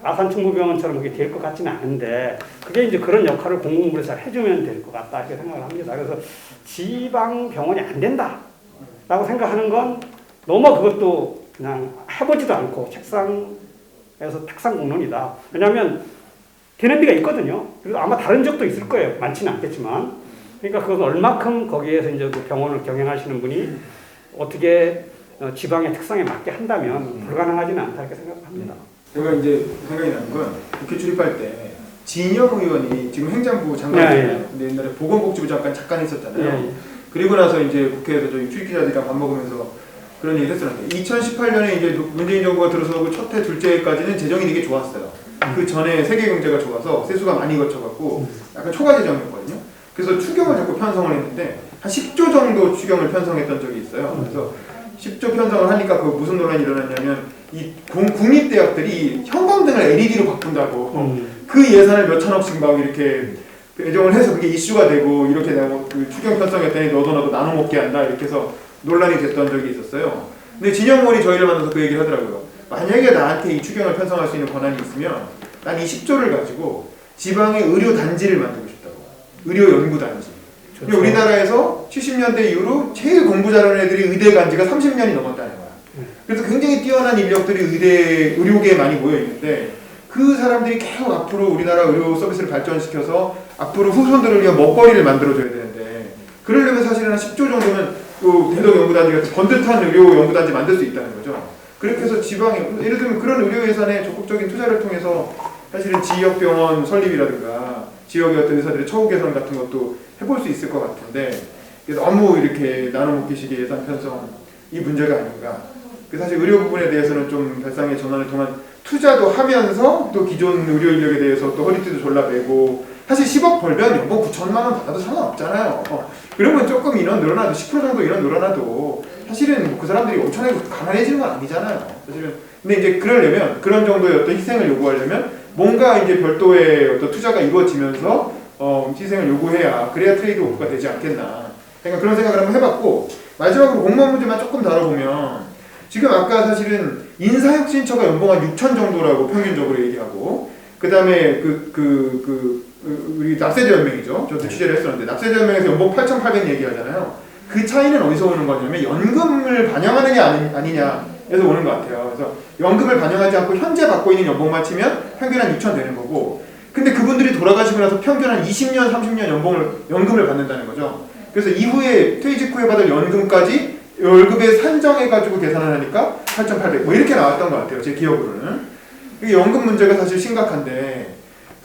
아산 충무병원처럼 그게 될 것 같지는 않은데 그게 이제 그런 역할을 공공부에서 잘 해주면 될 것 같다 이렇게 생각을 합니다. 그래서 지방 병원이 안 된다라고 생각하는 건 너무 그것도 그냥 해보지도 않고 책상에서 탁상 공론이다. 왜냐하면 되는 데가 있거든요. 그래서 아마 다른 적도 있을 거예요. 많지는 않겠지만. 그러니까 그건 얼마큼 거기에서 이제 그 병원을 경영하시는 분이 어떻게 지방의 특성에 맞게 한다면 불가능하지는 않다 이렇게 생각합니다. 제가 이제 생각이 나는 건 국회 출입할 때 진영 의원이 지금 행정부 장관이잖아요. 근데 옛날에 보건복지부 잠깐 했었잖아요. 그리고 나서 이제 국회에서 저희 출입기자들이랑 밥 먹으면서 그런 얘기를 했었는데 2018년에 이제 문재인 정부가 들어서고 첫 해, 둘째 해까지는 재정이 되게 좋았어요. 그 전에 세계 경제가 좋아서 세수가 많이 거쳐갖고 약간 초과 재정이었거든요. 그래서 추경을 자꾸 편성을 했는데 한 10조 정도 추경을 편성했던 적이 있어요. 그래서 10조 편성을 하니까 그 무슨 논란이 일어났냐면 이 국립대학들이 형광등을 LED로 바꾼다고 그 예산을 몇 천억씩 막 이렇게 배정을 해서 그게 이슈가 되고 이렇게 되고 그 추경 편성했더니 너도 나눠 먹게 한다 이렇게 해서 논란이 됐던 적이 있었어요. 근데 진영 의원이 저희를 만나서 그 얘기를 하더라고요. 만약에 나한테 이 추경을 편성할 수 있는 권한이 있으면 난 이 10조를 가지고 지방의 의료 단지를 만들고 싶다고. 의료연구단지. 좋죠. 우리나라에서 70년대 이후로 제일 공부 잘하는 애들이 의대 간 지가 30년이 넘었다는 거야. 그래서 굉장히 뛰어난 인력들이 의료계에 많이 모여 있는데 그 사람들이 계속 앞으로 우리나라 의료 서비스를 발전시켜서 앞으로 후손들을 위한 먹거리를 만들어줘야 되는데 그러려면 사실은 한 10조 정도는 또 대덕연구단지 같은 번듯한 의료연구단지 만들 수 있다는 거죠. 그렇게 해서 지방에 예를 들면 그런 의료 예산에 적극적인 투자를 통해서 사실은 지역병원 설립이라든가 지역의 어떤 의사들의 처우 개선 같은 것도 해볼 수 있을 것 같은데 너무 이렇게 나눠먹기식의 예산 편성이 문제가 아닌가. 사실 의료 부분에 대해서는 좀 발상의 전환을 통한 투자도 하면서 또 기존 의료 인력에 대해서 또 허리띠도 졸라매고 사실 10억 벌면 연봉 9천만 원 받아도 상관없잖아요. 그러면 조금 인원 늘어나도 10% 정도 인원 늘어나도 사실은 뭐그 사람들이 엄청나게 가난해지는 건 아니잖아요. 사실은 근데 이제 그러려면 그런 정도의 어떤 희생을 요구하려면 뭔가 이제 별도의 어떤 투자가 이루어지면서 희생을 요구해야 그래야 트레이드 오프가 되지 않겠나. 그러니까 그런 생각을 한번 해봤고 마지막으로 공무원 문제만 조금 다뤄보면 지금 아까 사실은 인사혁신처가 연봉 한 6천 정도라고 평균적으로 얘기하고 그 다음에 우리 납세자연맹이죠. 저도 취재를 했었는데 납세자연맹에서 연봉 8,800 얘기하잖아요. 그 차이는 어디서 오는 거냐면 연금을 반영하느냐 아니냐에서 오는 것 같아요. 그래서 연금을 반영하지 않고 현재 받고 있는 연봉만 치면 평균 한 6천 되는 거고 근데 그분들이 돌아가시고 나서 평균 한 20년, 30년 연금을 받는다는 거죠. 그래서 이후에 퇴직 후에 받을 연금까지 월급에 산정해가지고 계산을 하니까 8,800 뭐 이렇게 나왔던 것 같아요. 제 기억으로는. 이게 연금 문제가 사실 심각한데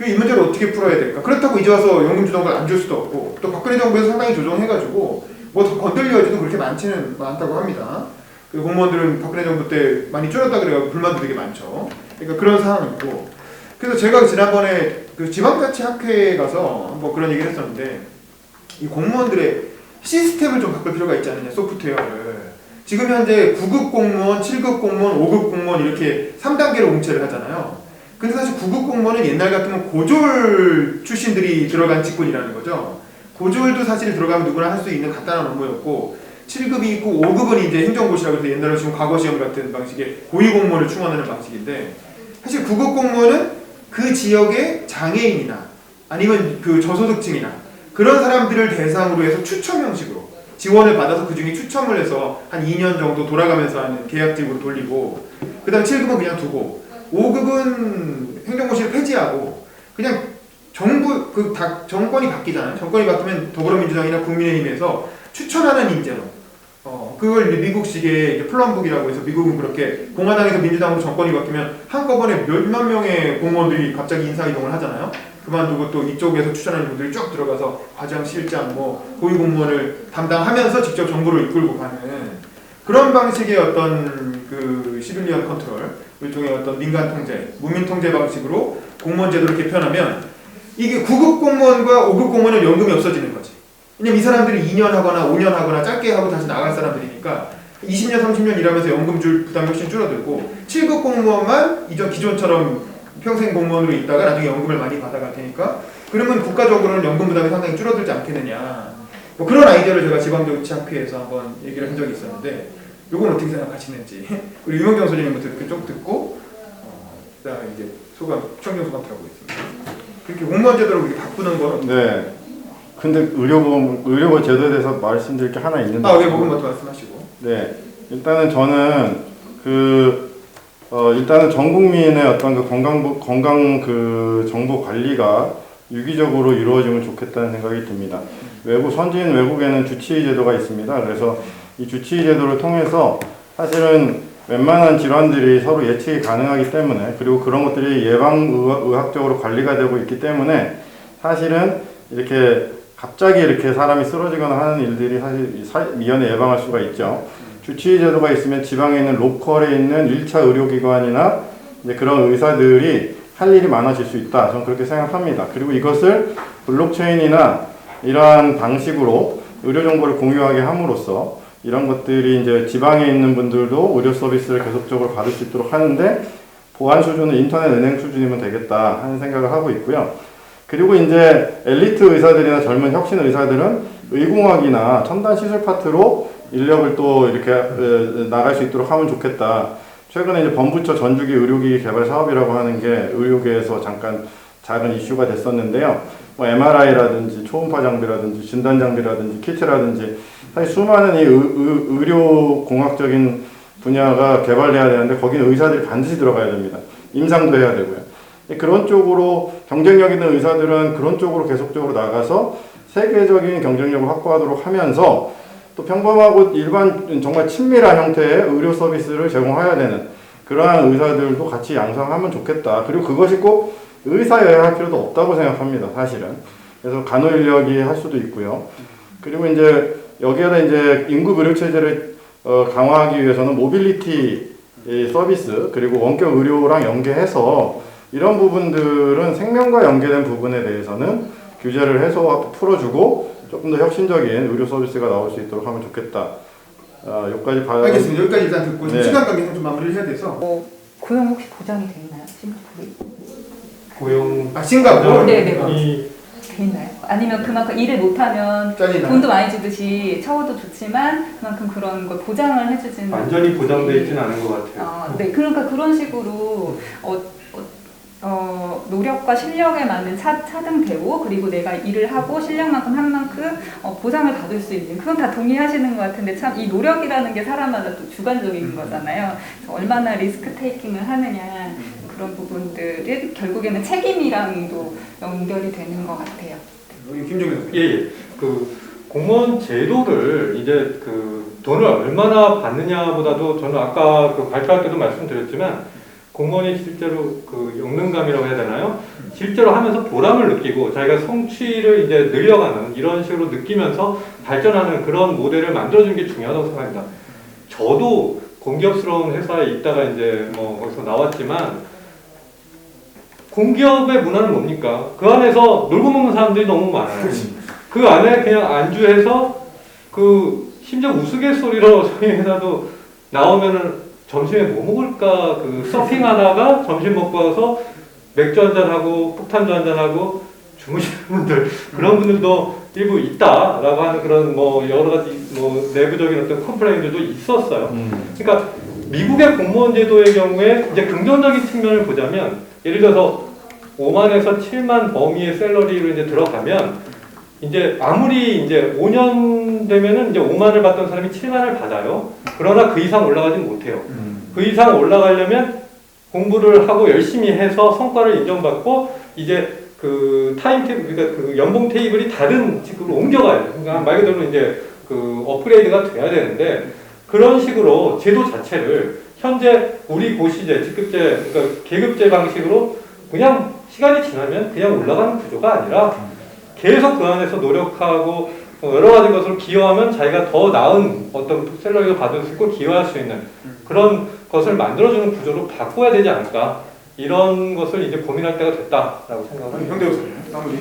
이 문제를 어떻게 풀어야 될까? 그렇다고 이제 와서 연금 조정을 안 줄 수도 없고 또 박근혜 정부에서 상당히 조정해가지고 뭐 더 건들려 여지도 그렇게 많지는 않다고 합니다. 그 공무원들은 박근혜 정부 때 많이 줄였다 그래서 불만도 되게 많죠. 그러니까 그런 상황이고 그래서 제가 지난번에 그 지방자치학회에 가서 뭐 그런 얘기를 했었는데 이 공무원들의 시스템을 좀 바꿀 필요가 있지 않느냐, 소프트웨어를. 지금 현재 9급 공무원, 7급 공무원, 5급 공무원 이렇게 3단계로 응체를 하잖아요. 근데 사실 9급 공무원은 옛날 같으면 고졸 출신들이 들어간 직군이라는 거죠. 고졸도 사실 들어가면 누구나 할 수 있는 간단한 업무였고 7급이 있고 5급은 이제 행정고시라고 해서 옛날에 지금 과거시험 같은 방식의 고위공무원을 충원하는 방식인데 사실 9급 공무원은 그 지역의 장애인이나 아니면 그 저소득층이나 그런 사람들을 대상으로 해서 추첨 형식으로 지원을 받아서 그 중에 추첨을 해서 한 2년 정도 돌아가면서 하는 계약직으로 돌리고 그 다음 7급은 그냥 두고 5급은 행정고시를 폐지하고 그냥 정부 정권이 바뀌잖아요. 정권이 바뀌면 더불어민주당이나 국민의힘에서 추천하는 인재로 그걸 미국식의 플럼북이라고 해서 미국은 그렇게 공화당에서 민주당으로 정권이 바뀌면 한꺼번에 몇만 명의 공무원들이 갑자기 인사이동을 하잖아요. 그만두고 또 이쪽에서 추천하는 분들이 쭉 들어가서 과장, 실장, 뭐 고위공무원을 담당하면서 직접 정부를 이끌고 가는 그런 방식의 어떤 그 시빌리언 컨트롤, 일종의 어떤 민간 통제, 무민 통제 방식으로 공무원 제도를 개편하면 이게 9급 공무원과 5급 공무원은 연금이 없어지는 거지. 왜냐면 이 사람들이 2년 하거나 5년 하거나 짧게 하고 다시 나갈 사람들이니까 20년, 30년 일하면서 연금 줄 부담이 훨씬 줄어들고 7급 공무원만 기존처럼 평생 공무원으로 있다가 나중에 연금을 많이 받아갈 테니까 그러면 국가적으로는 연금 부담이 상당히 줄어들지 않겠느냐 뭐 그런 아이디어를 제가 지방자치학회에서 한번 얘기를 한 적이 있었는데 요건 어떻게 생각하시는지 우리 유명정 소장님부터 이렇게 좀 듣고 그다음에 이제 청정 소감 들어보겠습니다. 그렇게 공무원 제도를 그렇게 바꾸는 건 네. 근데 의료보 제도에 대해서 말씀드릴 게 하나 있는데 왜 그것부터 말씀하시고 네. 일단은 저는 일단은 전 국민의 어떤 그 건강 그 정보 관리가 유기적으로 이루어지면 좋겠다는 생각이 듭니다. 선진 외국에는 주치의 제도가 있습니다. 그래서 이 주치의 제도를 통해서 사실은 웬만한 질환들이 서로 예측이 가능하기 때문에 그리고 그런 것들이 예방의학적으로 관리가 되고 있기 때문에 사실은 이렇게 갑자기 이렇게 사람이 쓰러지거나 하는 일들이 사실 미연에 예방할 수가 있죠. 주치의 제도가 있으면 지방에 있는 로컬에 있는 1차 의료기관이나 이제 그런 의사들이 할 일이 많아질 수 있다. 저는 그렇게 생각합니다. 그리고 이것을 블록체인이나 이러한 방식으로 의료 정보를 공유하게 함으로써 이런 것들이 이제 지방에 있는 분들도 의료 서비스를 계속적으로 받을 수 있도록 하는데 보안 수준은 인터넷 은행 수준이면 되겠다 하는 생각을 하고 있고요. 그리고 이제 엘리트 의사들이나 젊은 혁신 의사들은 의공학이나 첨단 시술 파트로 인력을 또 이렇게 나갈 수 있도록 하면 좋겠다. 최근에 이제 범부처 전주기 의료기기 개발 사업이라고 하는 게 의료계에서 잠깐 작은 이슈가 됐었는데요. 뭐 MRI라든지 초음파 장비라든지 진단 장비라든지 키트라든지 사실 수많은 이 의료 공학적인 분야가 개발돼야 되는데 거기는 의사들이 반드시 들어가야 됩니다. 임상도 해야 되고요. 그런 쪽으로 경쟁력 있는 의사들은 그런 쪽으로 계속적으로 나가서 세계적인 경쟁력을 확보하도록 하면서 또 평범하고 일반 정말 친밀한 형태의 의료 서비스를 제공해야 되는 그러한 의사들도 같이 양성하면 좋겠다. 그리고 그것이 꼭 의사여야 할 필요도 없다고 생각합니다. 사실은. 그래서 간호 인력이 할 수도 있고요. 그리고 이제 여기에다 이제 인구 의료 체제를 강화하기 위해서는 모빌리티 서비스 그리고 원격 의료랑 연계해서 이런 부분들은 생명과 연계된 부분에 대해서는 규제를 해서 풀어주고 조금 더 혁신적인 의료 서비스가 나올 수 있도록 하면 좋겠다. 여기까지 봐야. 알겠습니다. 여기까지 일단 듣고 네. 시간 관계상 좀 마무리를 해야 돼서. 고용 혹시 보장이 돼 있나요? 싱가포르? 고용 싱가포르. 네네. 이 돼 있나요? 아니면 그만큼 일을 못하면 잘리나요? 돈도 많이 주듯이 처우도 좋지만 그만큼 그런 걸 보장을 해주지는 완전히 보장돼 있지는 않은 것 같아요. 네, 그러니까 그런 식으로 노력과 실력에 맞는 차등 대우 그리고 내가 일을 하고 실력만큼 한 만큼 보상을 받을 수 있는 그건 다 동의하시는 것 같은데 참 이 노력이라는 게 사람마다 또 주관적인 거잖아요. 그래서 얼마나 리스크 테이킹을 하느냐 그런 부분들은 결국에는 책임이랑도 연결이 되는 것 같아요. 우리 김종민 선생님. 예. 그 공무원 제도를 이제 그 돈을 얼마나 받느냐보다도 저는 아까 그 발표할 때도 말씀드렸지만 공무원이 실제로 그 영능감이라고 해야 되나요? 실제로 하면서 보람을 느끼고 자기가 성취를 이제 늘려가는 이런 식으로 느끼면서 발전하는 그런 모델을 만들어주는 게 중요하다고 생각합니다. 저도 공기업스러운 회사에 있다가 이제 뭐 거기서 나왔지만 공기업의 문화는 뭡니까? 그 안에서 놀고 먹는 사람들이 너무 많아요. 그 안에 그냥 안주해서 그 심지어 우스갯소리로 저희 회사도 나오면은 점심에 뭐 먹을까 그 서핑하다가 점심 먹고 와서 맥주 한잔하고 폭탄주 한잔하고 주무시는 분들 그런 분들도 일부 있다라고 하는 그런 뭐 여러 가지 뭐 내부적인 어떤 컴플레인들도 있었어요. 그러니까 미국의 공무원 제도의 경우에 이제 긍정적인 측면을 보자면 예를 들어서 5만에서 7만 범위의 샐러리로 이제 들어가면 이제 아무리 이제 5년 되면은 이제 5만을 받던 사람이 7만을 받아요. 그러나 그 이상 올라가지 못해요. 그 이상 올라가려면 공부를 하고 열심히 해서 성과를 인정받고 이제 그 타임 테이블 그러니까 그 연봉 테이블이 다른 직급으로 옮겨가요. 그러니까 말 그대로 이제 그 업그레이드가 돼야 되는데 그런 식으로 제도 자체를 현재 우리 고시제, 직급제, 그러니까 계급제 방식으로 그냥 시간이 지나면 그냥 올라가는 구조가 아니라 계속 그 안에서 노력하고 여러 가지 것을 기여하면 자기가 더 나은 어떤 샐러리를 받을 수 있고 기여할 수 있는 그런 것을 만들어주는 구조로 바꿔야 되지 않을까 이런 것을 이제 고민할 때가 됐다라고 생각합니다. 현대우 선생님 마무리.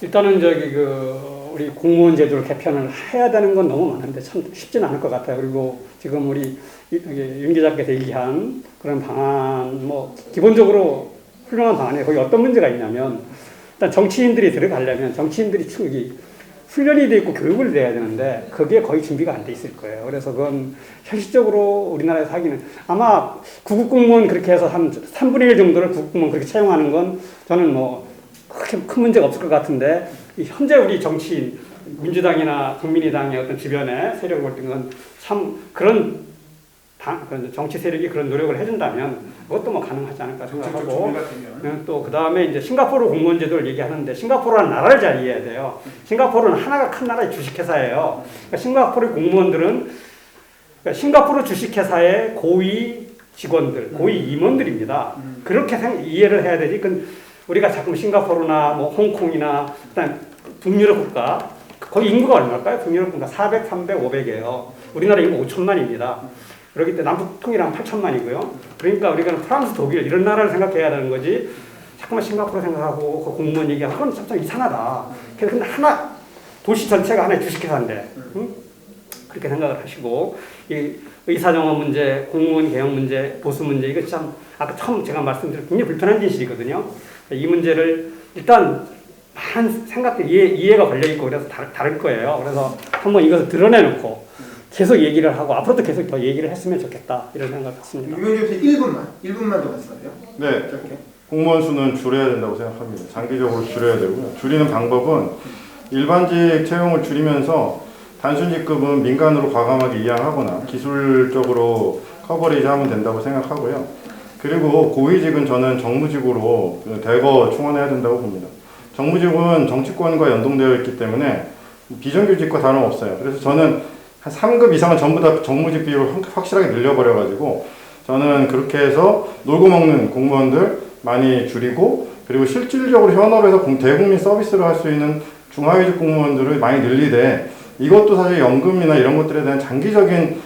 일단은 우리 공무원 제도를 개편을 해야 되는 건 너무 많은데 참 쉽지는 않을 것 같아요. 그리고 지금 우리 윤 기자께서 얘기한 그런 방안 뭐 기본적으로 훌륭한 방안에 거기 어떤 문제가 있냐면 일단 정치인들이 들어가려면 정치인들이 충분히 훈련이 돼 있고 교육을 돼야 되는데 그게 거의 준비가 안 돼 있을 거예요. 그래서 그건 현실적으로 우리나라에서 하기는 아마 구급 공무원 그렇게 해서 한 3분의 1 정도를 구급 공무원 그렇게 채용하는 건 저는 뭐 그렇게 큰 문제가 없을 것 같은데 현재 우리 정치인 민주당이나 국민의당의 어떤 주변에 세력을 볼 때는 참 그런 정치 세력이 그런 노력을 해준다면 그것도 뭐 가능하지 않을까 생각하고 또 그 다음에 이제 싱가포르 공무원 제도를 얘기하는데 싱가포르라는 나라를 잘 이해해야 돼요. 싱가포르는 하나가 큰 나라의 주식회사예요. 그러니까 싱가포르 공무원들은 싱가포르 주식회사의 고위 직원들, 고위 임원들입니다. 그렇게 이해를 해야 되지. 우리가 자꾸 싱가포르나 뭐 홍콩이나 그다음 북유럽 국가 거기 인구가 얼마일까요? 북유럽 국가 400, 300, 500이에요. 우리나라 인구 5천만입니다. 그렇기 때문에 남북 통일하면 8천만이고요. 그러니까 우리가 프랑스, 독일 이런 나라를 생각해야 되는 거지. 자꾸만 싱가포르 생각하고 그 공무원 얘기하고 그건 참 이상하다. 근데 하나 도시 전체가 하나의 주식회사인데 그렇게 생각을 하시고 이 의사정원 문제, 공무원 개혁 문제, 보수 문제 이거 참 아까 처음 제가 말씀드린 굉장히 불편한 진실이거든요. 이 문제를 일단 많은 생각들 이해가 걸려 있고 그래서 다를 거예요. 그래서 한번 이것을 드러내놓고 계속 얘기를 하고 앞으로도 계속 더 얘기를 했으면 좋겠다 이런 생각 같습니다. 유명주 선생님 1분만 더 갔어요. 네. 이렇게. 공무원 수는 줄여야 된다고 생각합니다. 장기적으로 줄여야 되고요. 줄이는 방법은 일반직 채용을 줄이면서 단순직급은 민간으로 과감하게 이양하거나 기술적으로 커버리지 하면 된다고 생각하고요. 그리고 고위직은 저는 정무직으로 대거 충원해야 된다고 봅니다. 정무직은 정치권과 연동되어 있기 때문에 비정규직과 다름없어요. 그래서 저는 한 3급 이상은 전부 다 정무직 비율을 확실하게 늘려버려가지고 저는 그렇게 해서 놀고 먹는 공무원들 많이 줄이고 그리고 실질적으로 현업에서 대국민 서비스를 할 수 있는 중하위직 공무원들을 많이 늘리되 이것도 사실 연금이나 이런 것들에 대한 장기적인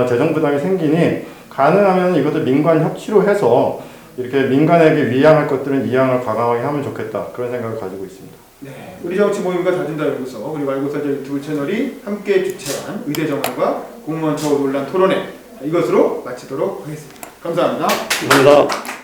재정 부담이 생기니 가능하면 이것도 민관 협치로 해서 이렇게 민간에게 위양할 것들은 이양을 과감하게 하면 좋겠다 그런 생각을 가지고 있습니다. 네, 의료정치 모임과 다준다 연구소 그리고 알고살자 유튜브 채널이 함께 주최한 의대 정원과 공무원 처우 논란 토론회 이것으로 마치도록 하겠습니다. 감사합니다. 감사합니다.